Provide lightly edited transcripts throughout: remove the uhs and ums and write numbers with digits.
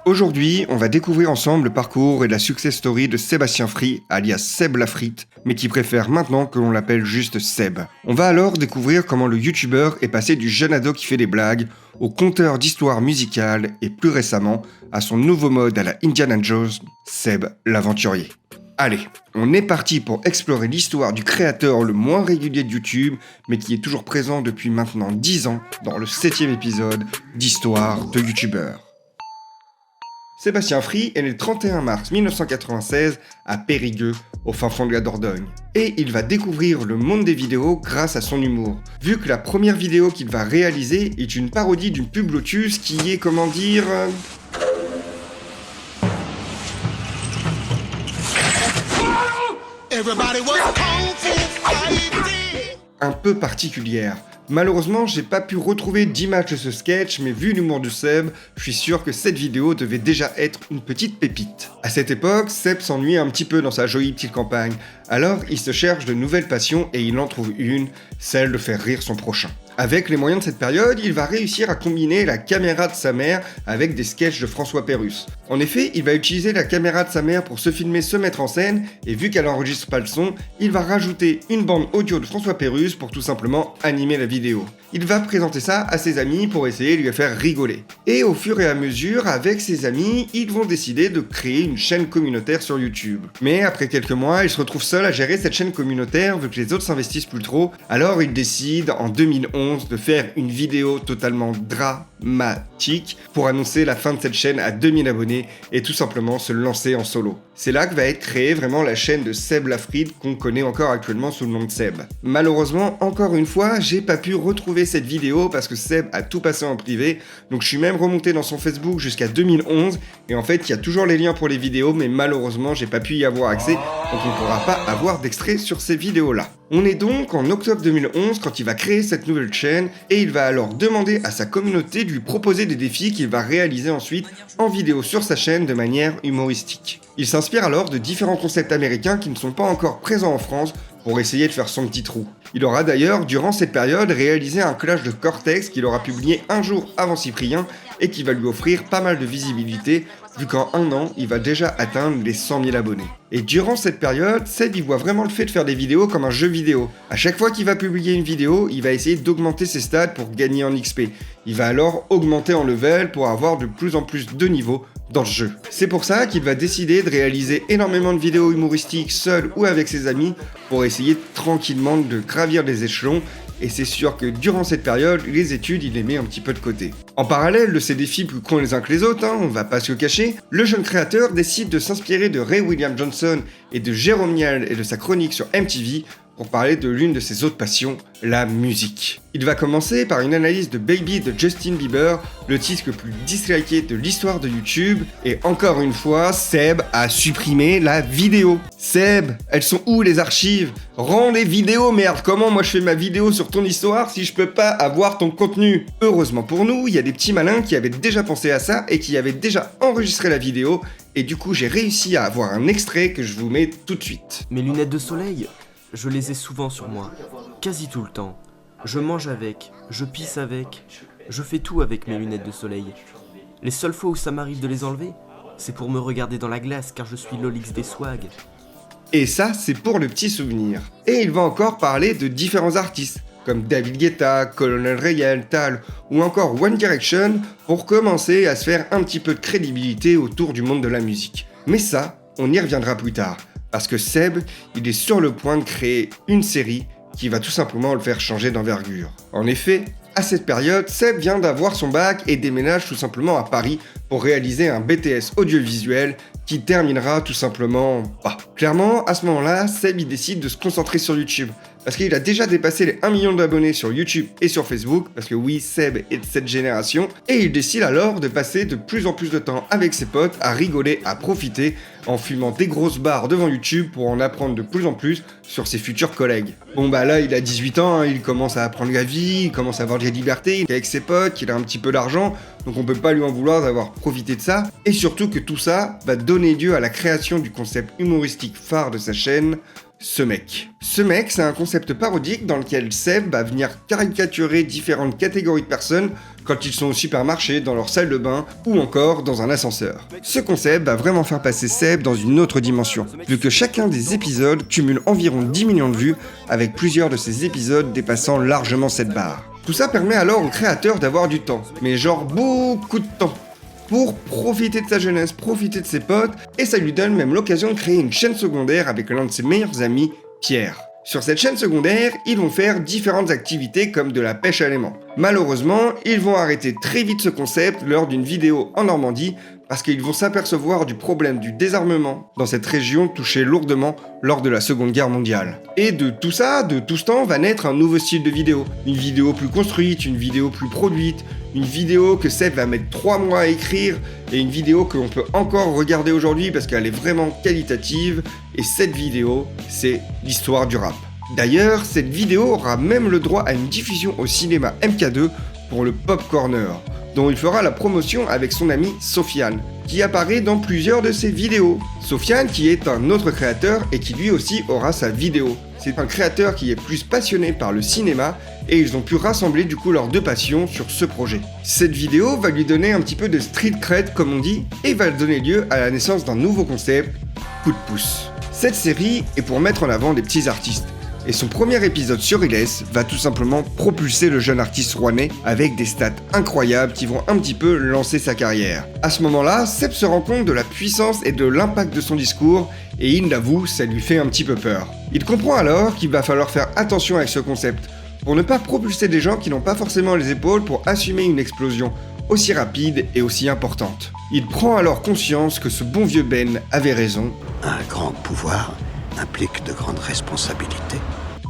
Aujourd'hui, on va découvrir ensemble le parcours et la success story de Sébastien Free, alias Seb la Frite, mais qui préfère maintenant que l'on l'appelle juste Seb. On va alors découvrir comment le youtubeur est passé du jeune ado qui fait des blagues, au conteur d'histoires musicales et plus récemment à son nouveau mode à la Indiana Jones, Seb l'aventurier. Allez, on est parti pour explorer l'histoire du créateur le moins régulier de YouTube, mais qui est toujours présent depuis maintenant 10 ans dans le 7e épisode d'Histoire de youtubeur. Sébastien Free est né le 31 mars 1996 à Périgueux, au fin fond de la Dordogne. Et il va découvrir le monde des vidéos grâce à son humour, vu que la première vidéo qu'il va réaliser est une parodie d'une pub Lotus qui est, comment dire... un peu particulière. Malheureusement, j'ai pas pu retrouver d'image de ce sketch, mais vu l'humour de Seb, je suis sûr que cette vidéo devait déjà être une petite pépite. À cette époque, Seb s'ennuie un petit peu dans sa jolie petite campagne, alors il se cherche de nouvelles passions et il en trouve une, celle de faire rire son prochain. Avec les moyens de cette période, il va réussir à combiner la caméra de sa mère avec des sketchs de François Pérusse. En effet, il va utiliser la caméra de sa mère pour se filmer, se mettre en scène, et vu qu'elle enregistre pas le son, il va rajouter une bande audio de François Pérusse pour tout simplement animer la vidéo. Il va présenter ça à ses amis pour essayer de lui faire rigoler. Et au fur et à mesure, avec ses amis, ils vont décider de créer une chaîne communautaire sur YouTube. Mais après quelques mois, il se retrouve seul à gérer cette chaîne communautaire vu que les autres s'investissent plus trop, alors il décide en 2011 de faire une vidéo totalement dramatique pour annoncer la fin de cette chaîne à 2000 abonnés et tout simplement se lancer en solo. C'est là que va être créée vraiment la chaîne de Seb la Frite qu'on connaît encore actuellement sous le nom de Seb. Malheureusement, encore une fois, j'ai pas pu retrouver cette vidéo parce que Seb a tout passé en privé, donc je suis même remonté dans son Facebook jusqu'à 2011 et en fait il y a toujours les liens pour les vidéos mais malheureusement j'ai pas pu y avoir accès, donc on ne pourra pas avoir d'extrait sur ces vidéos là. On est donc en octobre 2011 quand il va créer cette nouvelle chaîne et il va alors demander à sa communauté de lui proposer des défis qu'il va réaliser ensuite en vidéo sur sa chaîne de manière humoristique. Il s'inspire alors de différents concepts américains qui ne sont pas encore présents en France pour essayer de faire son petit trou. Il aura d'ailleurs, durant cette période, réalisé un collage de Cortex qu'il aura publié un jour avant Cyprien et qui va lui offrir pas mal de visibilité, vu qu'en un an, il va déjà atteindre les 100 000 abonnés. Et durant cette période, Seb y voit vraiment le fait de faire des vidéos comme un jeu vidéo. À chaque fois qu'il va publier une vidéo, il va essayer d'augmenter ses stats pour gagner en XP. Il va alors augmenter en level pour avoir de plus en plus de niveaux dans le jeu. C'est pour ça qu'il va décider de réaliser énormément de vidéos humoristiques seul ou avec ses amis pour essayer tranquillement de gravir les échelons. Et c'est sûr que durant cette période, les études, il les met un petit peu de côté. En parallèle de ces défis plus cons les uns que les autres, on va pas se le cacher, le jeune créateur décide de s'inspirer de Ray William Johnson et de Jérôme Niel et de sa chronique sur MTV pour parler de l'une de ses autres passions, la musique. Il va commencer par une analyse de Baby de Justin Bieber, le titre le plus disliké de l'histoire de YouTube, et encore une fois, Seb a supprimé la vidéo. Seb, elles sont où les archives? Rends les vidéos, merde! Comment moi je fais ma vidéo sur ton histoire si je peux pas avoir ton contenu? Heureusement pour nous, il y a des petits malins qui avaient déjà pensé à ça et qui avaient déjà enregistré la vidéo, et du coup j'ai réussi à avoir un extrait que je vous mets tout de suite. Mes lunettes de soleil, je les ai souvent sur moi, quasi tout le temps. Je mange avec, je pisse avec, je fais tout avec mes lunettes de soleil. Les seules fois où ça m'arrive de les enlever, c'est pour me regarder dans la glace car je suis l'Olix des swags. Et ça, c'est pour le petit souvenir. Et il va encore parler de différents artistes, comme David Guetta, Colonel Rayel, Tal, ou encore One Direction, pour commencer à se faire un petit peu de crédibilité autour du monde de la musique. Mais ça, on y reviendra plus tard. Parce que Seb, il est sur le point de créer une série qui va tout simplement le faire changer d'envergure. En effet, à cette période, Seb vient d'avoir son bac et déménage tout simplement à Paris pour réaliser un BTS audiovisuel qui terminera tout simplement pas. Clairement, à ce moment-là, Seb il décide de se concentrer sur YouTube. Parce qu'il a déjà dépassé les 1 million d'abonnés sur YouTube et sur Facebook, parce que oui, Seb est de cette génération, et il décide alors de passer de plus en plus de temps avec ses potes à rigoler, à profiter, en fumant des grosses barres devant YouTube pour en apprendre de plus en plus sur ses futurs collègues. Bon bah là, il a 18 ans, il commence à apprendre la vie, il commence à avoir des libertés, il est avec ses potes, il a un petit peu d'argent, donc on peut pas lui en vouloir d'avoir profité de ça, et surtout que tout ça va donner lieu à la création du concept humoristique phare de sa chaîne, Ce mec, c'est un concept parodique dans lequel Seb va venir caricaturer différentes catégories de personnes quand ils sont au supermarché, dans leur salle de bain ou encore dans un ascenseur. Ce concept va vraiment faire passer Seb dans une autre dimension, vu que chacun des épisodes cumule environ 10 millions de vues, avec plusieurs de ces épisodes dépassant largement cette barre. Tout ça permet alors au créateur d'avoir du temps, mais genre beaucoup de temps, pour profiter de sa jeunesse, profiter de ses potes, et ça lui donne même l'occasion de créer une chaîne secondaire avec l'un de ses meilleurs amis, Pierre. Sur cette chaîne secondaire, ils vont faire différentes activités comme de la pêche à l'aimant. Malheureusement, ils vont arrêter très vite ce concept lors d'une vidéo en Normandie parce qu'ils vont s'apercevoir du problème du désarmement dans cette région touchée lourdement lors de la Seconde Guerre mondiale. Et de tout ça, de tout ce temps, va naître un nouveau style de vidéo. Une vidéo plus construite, une vidéo plus produite, une vidéo que Seb va mettre 3 mois à écrire et une vidéo que l'on peut encore regarder aujourd'hui parce qu'elle est vraiment qualitative. Et cette vidéo, c'est l'histoire du rap. D'ailleurs, cette vidéo aura même le droit à une diffusion au cinéma MK2 pour le Pop Corner, dont il fera la promotion avec son ami Sofiane, qui apparaît dans plusieurs de ses vidéos. Sofiane qui est un autre créateur et qui lui aussi aura sa vidéo. C'est un créateur qui est plus passionné par le cinéma et ils ont pu rassembler du coup leurs deux passions sur ce projet. Cette vidéo va lui donner un petit peu de street cred comme on dit et va donner lieu à la naissance d'un nouveau concept, Coup de pouce. Cette série est pour mettre en avant des petits artistes. Et son premier épisode sur Iles va tout simplement propulser le jeune artiste rouennais avec des stats incroyables qui vont un petit peu lancer sa carrière. À ce moment-là, Seb se rend compte de la puissance et de l'impact de son discours et il l'avoue, ça lui fait un petit peu peur. Il comprend alors qu'il va falloir faire attention avec ce concept pour ne pas propulser des gens qui n'ont pas forcément les épaules pour assumer une explosion aussi rapide et aussi importante. Il prend alors conscience que ce bon vieux Ben avait raison. Un grand pouvoir implique de grandes responsabilités.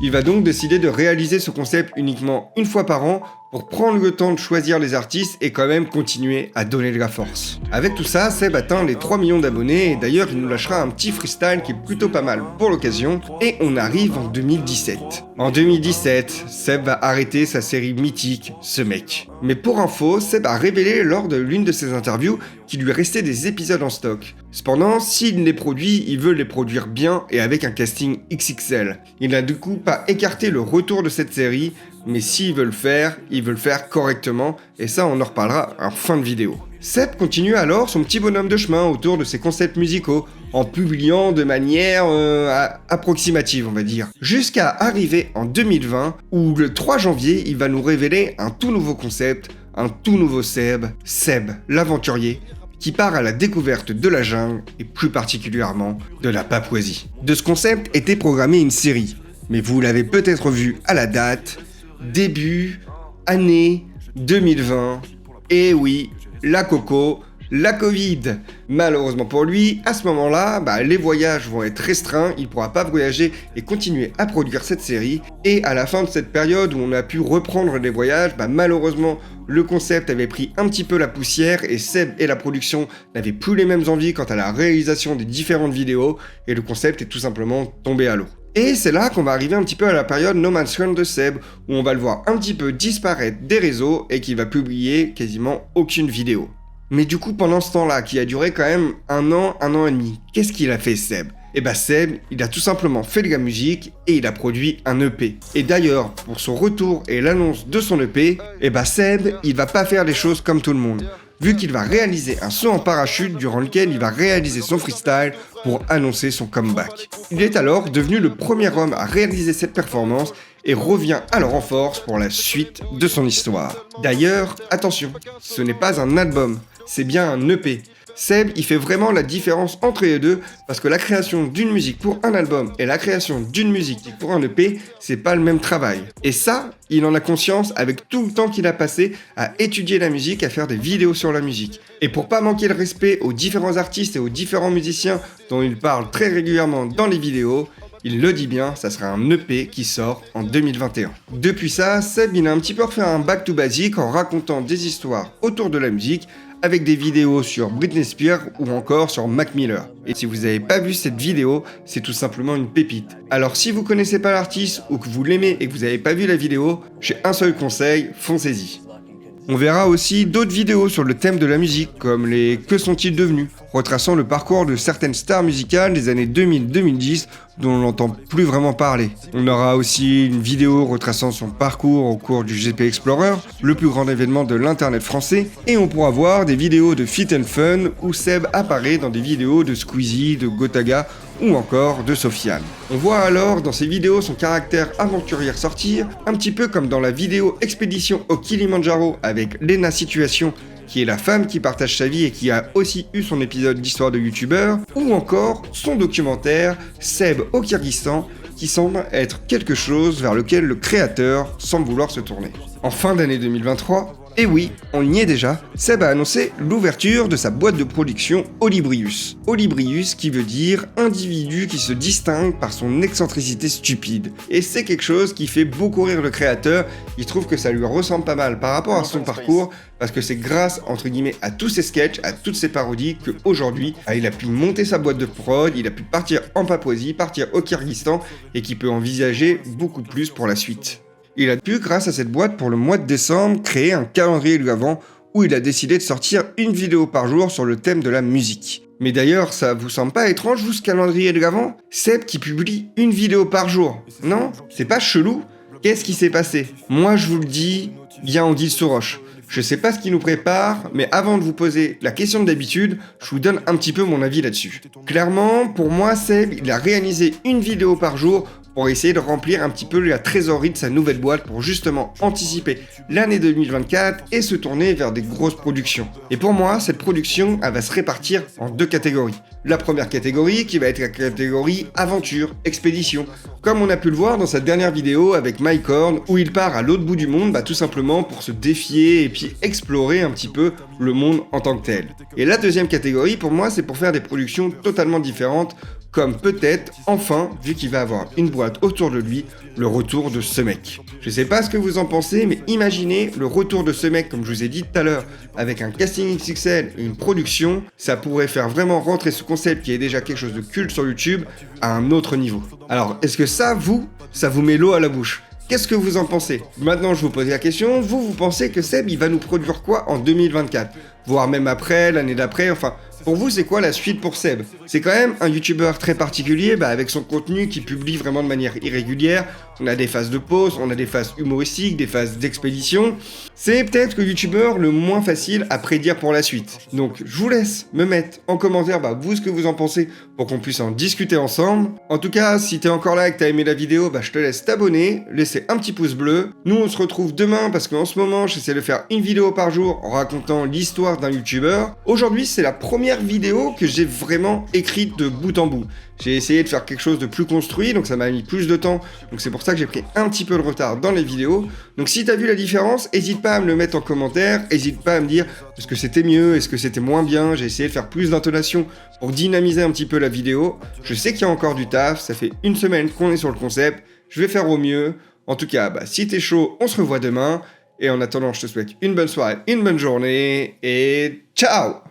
Il va donc décider de réaliser ce concept uniquement une fois par an pour prendre le temps de choisir les artistes et quand même continuer à donner de la force. Avec tout ça, Seb atteint les 3 millions d'abonnés et d'ailleurs il nous lâchera un petit freestyle qui est plutôt pas mal pour l'occasion et on arrive en 2017. En 2017, Seb va arrêter sa série mythique, Ce mec. Mais pour info, Seb a révélé lors de l'une de ses interviews qu'il lui restait des épisodes en stock. Cependant, s'il les produit, il veut les produire bien et avec un casting XXL. Il n'a du coup pas écarté le retour de cette série, mais s'il veut le faire, il veut le faire correctement, et ça on en reparlera en fin de vidéo. Seb continue alors son petit bonhomme de chemin autour de ses concepts musicaux, en publiant de manière approximative on va dire, jusqu'à arriver en 2020, où le 3 janvier il va nous révéler un tout nouveau concept, un tout nouveau Seb, Seb l'aventurier, qui part à la découverte de la jungle, et plus particulièrement de la Papouasie. De ce concept était programmée une série, mais vous l'avez peut-être vu à la date, début, année 2020, et oui, la coco, la Covid. Malheureusement pour lui, à ce moment-là, les voyages vont être restreints, il ne pourra pas voyager et continuer à produire cette série. Et à la fin de cette période où on a pu reprendre les voyages, malheureusement, le concept avait pris un petit peu la poussière et Seb et la production n'avaient plus les mêmes envies quant à la réalisation des différentes vidéos et le concept est tout simplement tombé à l'eau. Et c'est là qu'on va arriver un petit peu à la période No Man's Land de Seb, où on va le voir un petit peu disparaître des réseaux et qu'il va publier quasiment aucune vidéo. Mais du coup, pendant ce temps-là, qui a duré quand même un an et demi, qu'est-ce qu'il a fait Seb ? Seb, il a tout simplement fait de la musique et il a produit un EP. Et d'ailleurs, pour son retour et l'annonce de son EP, Seb, il va pas faire les choses comme tout le monde. Vu qu'il va réaliser un saut en parachute durant lequel il va réaliser son freestyle pour annoncer son comeback. Il est alors devenu le premier homme à réaliser cette performance et revient alors en force pour la suite de son histoire. D'ailleurs, attention, ce n'est pas un album, c'est bien un EP. Seb, il fait vraiment la différence entre les deux parce que la création d'une musique pour un album et la création d'une musique pour un EP, c'est pas le même travail. Et ça, il en a conscience avec tout le temps qu'il a passé à étudier la musique, à faire des vidéos sur la musique. Et pour pas manquer le respect aux différents artistes et aux différents musiciens dont il parle très régulièrement dans les vidéos, il le dit bien, ça sera un EP qui sort en 2021. Depuis ça, Seb il a un petit peu refait un back to basic en racontant des histoires autour de la musique avec des vidéos sur Britney Spears ou encore sur Mac Miller. Et si vous n'avez pas vu cette vidéo, c'est tout simplement une pépite. Alors si vous connaissez pas l'artiste ou que vous l'aimez et que vous n'avez pas vu la vidéo, j'ai un seul conseil, foncez-y. On verra aussi d'autres vidéos sur le thème de la musique, comme les Que sont-ils devenus, retraçant le parcours de certaines stars musicales des années 2000-2010, dont on n'entend plus vraiment parler. On aura aussi une vidéo retraçant son parcours au cours du GP Explorer, le plus grand événement de l'internet français, et on pourra voir des vidéos de Fit and Fun où Seb apparaît dans des vidéos de Squeezie, de Gotaga ou encore de Sofiane. On voit alors dans ces vidéos son caractère aventurier ressortir, un petit peu comme dans la vidéo Expédition au Kilimandjaro avec Lena Situation, qui est la femme qui partage sa vie et qui a aussi eu son épisode d'histoire de youtubeur, ou encore son documentaire Seb au Kyrgyzstan, qui semble être quelque chose vers lequel le créateur semble vouloir se tourner. En fin d'année 2023, et oui, on y est déjà, Seb a annoncé l'ouverture de sa boîte de production Olibrius. Olibrius qui veut dire individu qui se distingue par son excentricité stupide. Et c'est quelque chose qui fait beaucoup rire le créateur, il trouve que ça lui ressemble pas mal par rapport à son parcours, parce que c'est grâce, entre guillemets, à tous ses sketchs, à toutes ses parodies, qu'aujourd'hui, il a pu monter sa boîte de prod, il a pu partir en Papouasie, partir au Kyrgyzstan, et qu'il peut envisager beaucoup plus pour la suite. Il a pu, grâce à cette boîte, pour le mois de décembre, créer un calendrier du Havant où il a décidé de sortir une vidéo par jour sur le thème de la musique. Mais d'ailleurs, ça vous semble pas étrange, vous, ce calendrier du Havant ? Seb qui publie une vidéo par jour. Non ? C'est pas chelou ? Qu'est-ce qui s'est passé ? Moi, je vous le dis, bien on dit le Soroche. Je sais pas ce qui nous prépare, mais avant de vous poser la question de d'habitude, je vous donne un petit peu mon avis là-dessus. Clairement, pour moi, Seb, il a réalisé une vidéo par jour pour essayer de remplir un petit peu la trésorerie de sa nouvelle boîte pour justement anticiper l'année 2024 et se tourner vers des grosses productions. Et pour moi, cette production, elle va se répartir en deux catégories. La première catégorie qui va être la catégorie aventure, expédition, comme on a pu le voir dans sa dernière vidéo avec Mike Horn où il part à l'autre bout du monde tout simplement pour se défier et puis explorer un petit peu le monde en tant que tel. Et la deuxième catégorie pour moi, c'est pour faire des productions totalement différentes, comme peut-être, enfin, vu qu'il va avoir une boîte autour de lui, le retour de ce mec. Je sais pas ce que vous en pensez, mais imaginez le retour de ce mec, comme je vous ai dit tout à l'heure, avec un casting XXL et une production, ça pourrait faire vraiment rentrer ce concept qui est déjà quelque chose de culte sur YouTube à un autre niveau. Alors, est-ce que ça vous met l'eau à la bouche ? Qu'est-ce que vous en pensez ? Maintenant, je vous pose la question, vous pensez que Seb, il va nous produire quoi en 2024 ? Voire même après, l'année d'après, enfin... Pour vous, c'est quoi la suite pour Seb ? C'est quand même un youtubeur très particulier, avec son contenu qui publie vraiment de manière irrégulière. On a des phases de pause, on a des phases humoristiques, des phases d'expédition. C'est peut-être le youtubeur le moins facile à prédire pour la suite. Donc, je vous laisse me mettre en commentaire, vous, ce que vous en pensez, pour qu'on puisse en discuter ensemble. En tout cas, si t'es encore là et que t'as aimé la vidéo, je te laisse t'abonner, laisser un petit pouce bleu. Nous, on se retrouve demain, parce qu'en ce moment, j'essaie de faire une vidéo par jour en racontant l'histoire d'un youtubeur. Aujourd'hui, c'est la première vidéo que j'ai vraiment écrite de bout en bout. J'ai essayé de faire quelque chose de plus construit, donc ça m'a mis plus de temps, donc c'est pour ça que j'ai pris un petit peu de retard dans les vidéos. Donc si t'as vu la différence, n'hésite pas à me le mettre en commentaire, n'hésite pas à me dire est-ce que c'était mieux, est-ce que c'était moins bien. J'ai essayé de faire plus d'intonation pour dynamiser un petit peu la vidéo. Je sais qu'il y a encore du taf, ça fait une semaine qu'on est sur le concept, je vais faire au mieux. En tout cas, si t'es chaud, on se revoit demain, et en attendant, je te souhaite une bonne soirée, une bonne journée, et ciao!